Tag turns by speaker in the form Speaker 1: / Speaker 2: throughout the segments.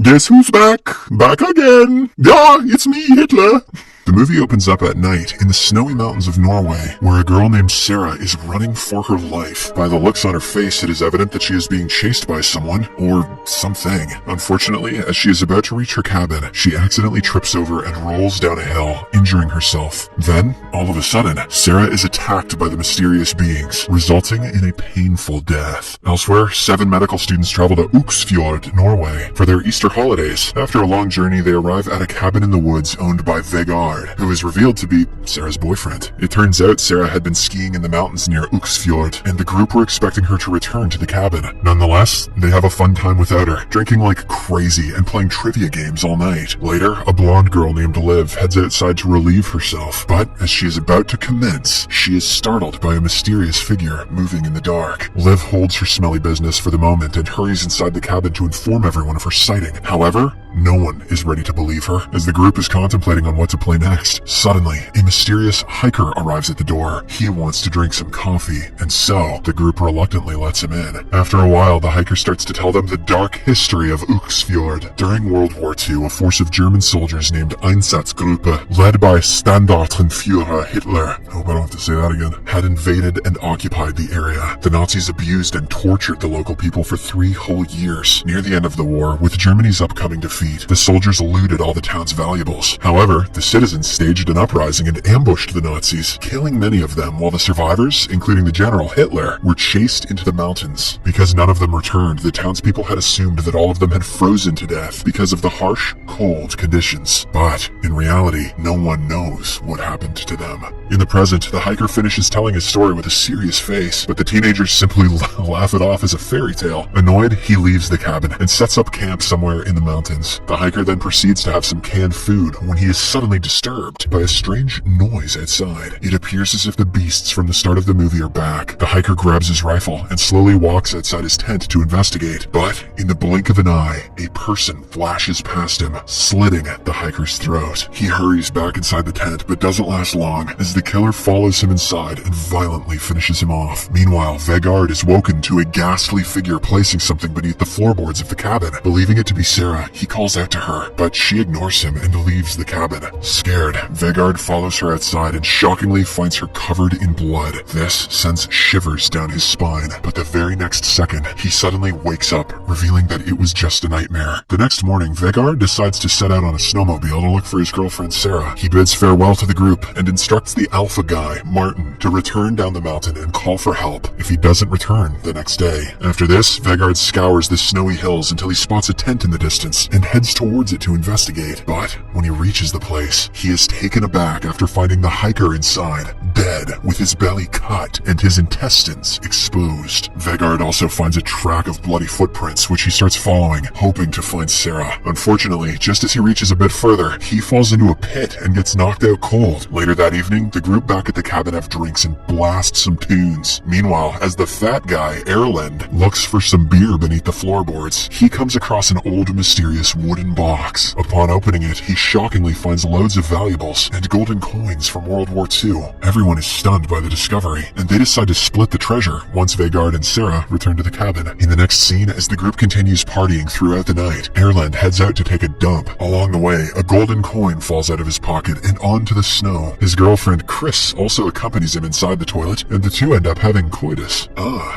Speaker 1: Guess who's back? Back again! Yeah, it's me, Hitler! The movie opens up at night in the snowy mountains of Norway, where a girl named Sarah is running for her life. By the looks on her face, it is evident that she is being chased by someone, or something. Unfortunately, as she is about to reach her cabin, she accidentally trips over and rolls down a hill, injuring herself. Then, all of a sudden, Sarah is attacked by the mysterious beings, resulting in a painful death. Elsewhere, 7 medical students travel to Uksfjord, Norway, for their Easter holidays. After a long journey, they arrive at a cabin in the woods owned by Vegard, who is revealed to be Sarah's boyfriend. It turns out Sarah had been skiing in the mountains near Uksfjord, and the group were expecting her to return to the cabin. Nonetheless, they have a fun time without her, drinking like crazy and playing trivia games all night. Later, a blonde girl named Liv heads outside to relieve herself, but as she is about to commence, she is startled by a mysterious figure moving in the dark. Liv holds her smelly business for the moment and hurries inside the cabin to inform everyone of her sighting. However, no one is ready to believe her. As the group is contemplating on what to play next, suddenly, a mysterious hiker arrives at the door. He wants to drink some coffee, and so, the group reluctantly lets him in. After a while, the hiker starts to tell them the dark history of Uksfjord. During World War II, a force of German soldiers named Einsatzgruppe, led by Standartenführer Hitler, I hope I don't have to say that again, had invaded and occupied the area. The Nazis abused and tortured the local people for 3 whole years. Near the end of the war, with Germany's upcoming defeat, the soldiers looted all the town's valuables. However, the citizens staged an uprising and ambushed the Nazis, killing many of them, while the survivors, including the general Hitler, were chased into the mountains. Because none of them returned, the townspeople had assumed that all of them had frozen to death because of the harsh, cold conditions. But, in reality, no one knows what happened to them. In the present, the hiker finishes telling his story with a serious face, but the teenagers simply laugh it off as a fairy tale. Annoyed, he leaves the cabin and sets up camp somewhere in the mountains. The hiker then proceeds to have some canned food when he is suddenly disturbed by a strange noise outside. It appears as if the beasts from the start of the movie are back. The hiker grabs his rifle and slowly walks outside his tent to investigate. But, in the blink of an eye, a person flashes past him, slitting the hiker's throat. He hurries back inside the tent, but doesn't last long, as the killer follows him inside and violently finishes him off. Meanwhile, Vegard is woken to a ghastly figure placing something beneath the floorboards of the cabin. Believing it to be Sarah, he calls out to her, but she ignores him and leaves the cabin. Scared, Vegard follows her outside and shockingly finds her covered in blood. This sends shivers down his spine, but the very next second, he suddenly wakes up, revealing that it was just a nightmare. The next morning, Vegard decides to set out on a snowmobile to look for his girlfriend Sarah. He bids farewell to the group and instructs the alpha guy, Martin, to return down the mountain and call for help if he doesn't return the next day. After this, Vegard scours the snowy hills until he spots a tent in the distance and heads towards it to investigate. But when he reaches the place, he is taken aback after finding the hiker inside, dead, with his belly cut and his intestines exposed. Vegard also finds a track of bloody footprints, which he starts following, hoping to find Sarah. Unfortunately, just as he reaches a bit further, he falls into a pit and gets knocked out cold. Later that evening, the group back at the cabin have drinks and blast some tunes. Meanwhile, as the fat guy, Erlend, looks for some beer beneath the floorboards, he comes across an old mysterious wooden box. Upon opening it, he shockingly finds loads of valuables and golden coins from World War II. Everyone is stunned by the discovery, and they decide to split the treasure once Vegard and Sarah return to the cabin. In the next scene, as the group continues partying throughout the night, Erlend heads out to take a dump. Along the way, a golden coin falls out of his pocket and onto the snow. His girlfriend Chris also accompanies him inside the toilet, and the two end up having coitus.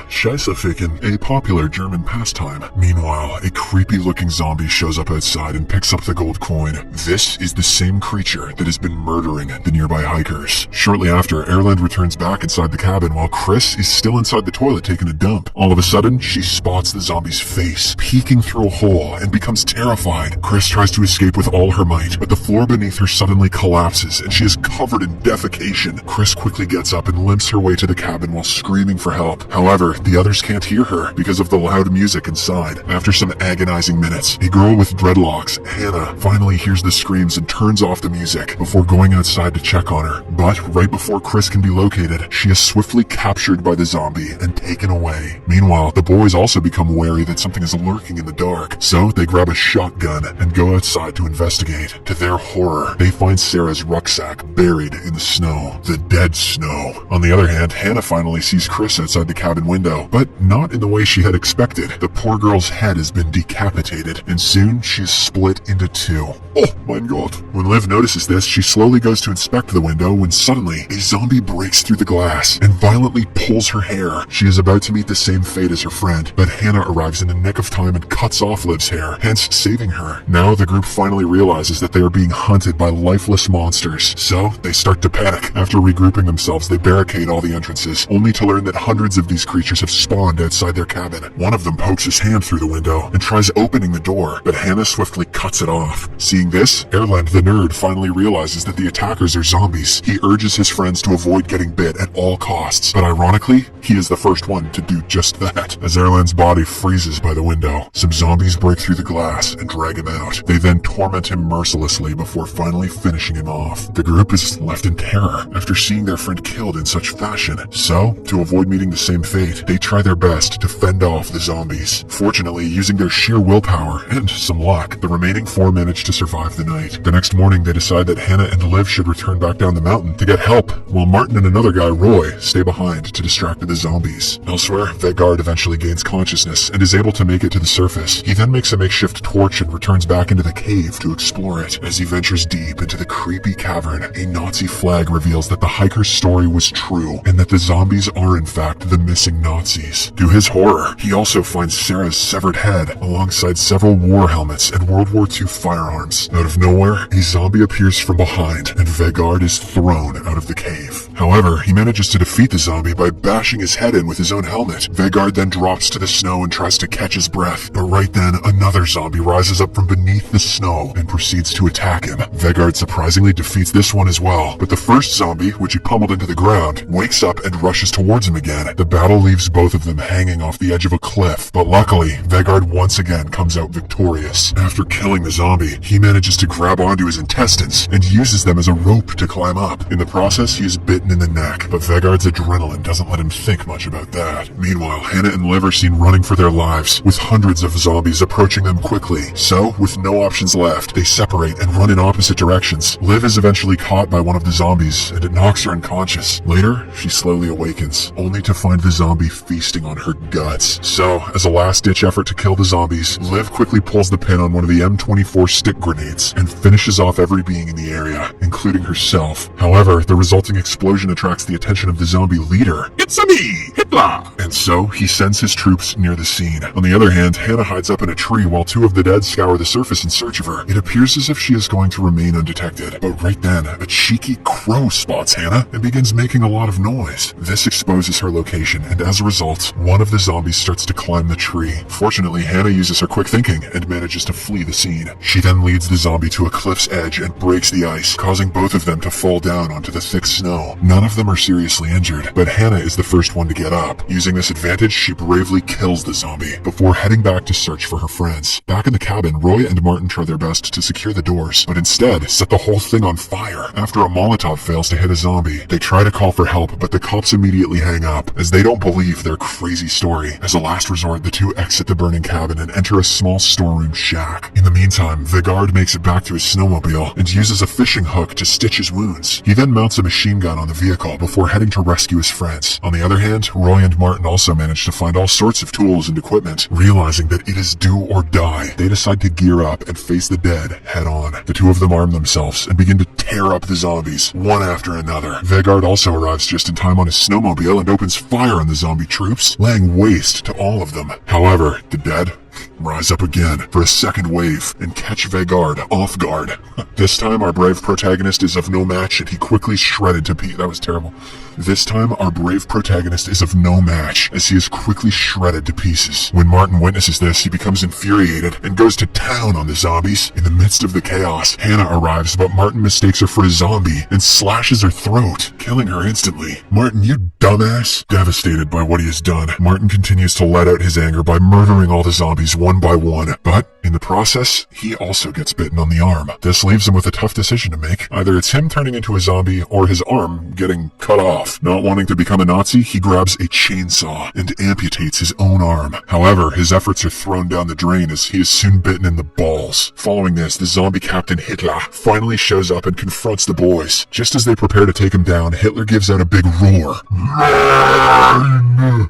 Speaker 1: Scheisserficken, a popular German pastime. Meanwhile, a creepy-looking zombie shows up outside and picks up the gold coin. This is the same creature that has been murdering the nearby hikers. Shortly after, Erlend returns back inside the cabin while Chris is still inside the toilet taking a dump. All of a sudden, she spots the zombie's face peeking through a hole and becomes terrified. Chris tries to escape with all her might, but the floor beneath her suddenly collapses and she is covered in defecation. Chris quickly gets up and limps her way to the cabin while screaming for help. However, the others can't hear her because of the loud music inside. After some agonizing minutes, a girl with dreadlocks, Hannah, finally hears the screams and turns off the music before going outside to check on her. But right before Chris can be located, she is swiftly captured by the zombie and taken away. Meanwhile, the boys also become wary that something is lurking in the dark, so they grab a shotgun and go outside to investigate. To their horror, they find Sarah's rucksack buried in the snow. The dead snow. On the other hand, Hannah finally sees Chris outside the cabin window, but not in the way she had expected. The poor girl's head has been decapitated, and soon she is split into two. Oh my god. When Liv notices this, she slowly goes to inspect the window when suddenly a zombie breaks through the glass and violently pulls her hair. She is about to meet the same fate as her friend, but Hannah arrives in the nick of time and cuts off Liv's hair, hence saving her. Now the group finally realizes that they are being hunted by lifeless monsters, so they start to panic. After regrouping themselves, they barricade all the entrances, only to learn that hundreds of these creatures have spawned outside their cabin. One of them pokes his hand through the window and tries opening the door, but Hannah swiftly cuts it off. Seeing this, Erland the nerd finally realizes that the attackers are zombies. He urges his friends to avoid getting bit at all costs, but ironically, he is the first one to do just that. As Erland's body freezes by the window, some zombies break through the glass and drag him out. They then torment him mercilessly before finally finishing him off. The group is left in terror after seeing their friend killed in such fashion, so to avoid meeting the same fate, they try their best to fend off the zombies. Fortunately, using their sheer willpower and some luck, the remaining four manage to survive the night. The next morning, they decide that Hannah and Liv should return back down the mountain to get help, while Martin and another guy, Roy, stay behind to distract the zombies. Elsewhere, Vegard eventually gains consciousness and is able to make it to the surface. He then makes a makeshift torch and returns back into the cave to explore it. As he ventures deep into the creepy cavern, a Nazi flag reveals that the hiker's story was true and that the zombies are in fact the missing Nazis. To his horror, he also finds Sarah's severed head alongside several war helmets and World War II firearms. Out of nowhere, a zombie appears from behind and Vegard is thrown out of the cave. However, he manages to defeat the zombie by bashing his head in with his own helmet. Vegard then drops to the snow and tries to catch his breath, but right then another zombie rises up from beneath the snow and proceeds to attack him. Vegard surprisingly defeats this one as well, but the first zombie, which he pummeled into the ground, wakes up and rushes towards him again. The battle leaves both of them hanging off the edge of a cliff, but luckily, Vegard once again comes out victorious. After killing the zombie, he manages to grab onto his intestines and uses them as a rope to climb up. In the process, he is bitten in the neck, but Vegard's adrenaline doesn't let him think much about that. Meanwhile, Hannah and Liv are seen running for their lives, with hundreds of zombies approaching them quickly. So, with no options left, they separate and run in opposite directions. Liv is eventually caught by one of the zombies, and it knocks her unconscious. Later, she slowly awakens, only to find the zombie feasting on her guts. So, as a last-ditch effort to kill the zombies, Liv quickly pulls the pin on one of the M24 stick grenades and finishes off every being in the area, including herself. However, the resulting explosion attracts the attention of the zombie leader. It's me, Hitler! And so, he sends his troops near the scene. On the other hand, Hannah hides up in a tree while two of the dead scour the surface in search of her. It appears as if she is going to remain undetected, but right then, a cheeky crow spots Hannah and begins making a lot of noise. This exposes her location, and as a result, one of the zombies starts to climb the tree. Fortunately, Hannah uses her quick thinking and manages to flee the scene. She then leads the zombie to a cliff's edge and breaks the ice, causing both of them to fall down onto the thick snow. None of them are seriously injured, but Hannah is the first one to get up. Using this advantage, she bravely kills the zombie before heading back to search for her friends. Back in the cabin, Roy and Martin try their best to secure the doors, but instead set the whole thing on fire. After a Molotov fails to hit a zombie, they try to call for help, but the cops immediately hang up, as they don't believe their crazy story. As a last resort, the two exit the burning cabin and enter a small storeroom shack. In the meantime, Vegard makes it back to his snowmobile and uses a fishing hook to stitch his wounds. He then mounts a machine gun on the vehicle before heading to rescue his friends. On the other hand, Roy and Martin also manage to find all sorts of tools and equipment. Realizing that it is do or die, they decide to gear up and face the dead head on. The two of them arm themselves and begin to tear up the zombies, one after another. Vegard also arrives just in time on his snowmobile and opens fire on the zombie troops, laying waste to all of them. However, the dead rise up again for a second wave and catch Vegard off guard. This time our brave protagonist is of no match and he quickly shredded to pieces. That was terrible. This time our brave protagonist is of no match as he is quickly shredded to pieces. When Martin witnesses this, he becomes infuriated and goes to town on the zombies. In the midst of the chaos, Hannah arrives, but Martin mistakes her for a zombie and slashes her throat, killing her instantly. Martin, you dumbass! Devastated by what he has done, Martin continues to let out his anger by murdering all the zombies one by one, but in the process, he also gets bitten on the arm. This leaves him with a tough decision to make. Either it's him turning into a zombie or his arm getting cut off. Not wanting to become a Nazi, he grabs a chainsaw and amputates his own arm. However, his efforts are thrown down the drain as he is soon bitten in the balls. Following this, the zombie captain Hitler finally shows up and confronts the boys. Just as they prepare to take him down, Hitler gives out a big roar,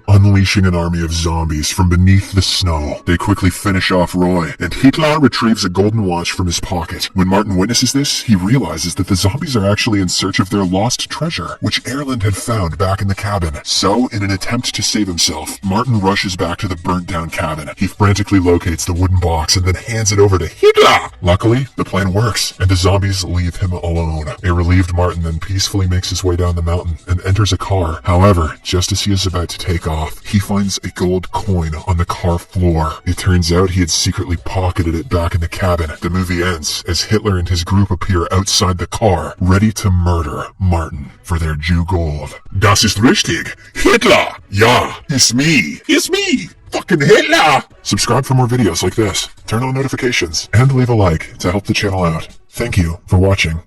Speaker 1: unleashing an army of zombies from beneath the snow. They quickly finish off Roy and Hitler retrieves a golden watch from his pocket. When Martin witnesses this, he realizes that the zombies are actually in search of their lost treasure, which Erland had found back in the cabin. So, in an attempt to save himself, Martin rushes back to the burnt-down cabin. He frantically locates the wooden box and then hands it over to Hitler. Luckily, the plan works, and the zombies leave him alone. A relieved Martin then peacefully makes his way down the mountain and enters a car. However, just as he is about to take off, he finds a gold coin on the car floor. It turns out he had secretly pocketed it back in the cabin. The movie ends as Hitler and his group appear outside the car, ready to murder Martin for their Jew gold. Das ist richtig. Hitler! Ja, it's me. It's me. Fucking Hitler! Subscribe for more videos like this, turn on notifications, and leave a like to help the channel out. Thank you for watching.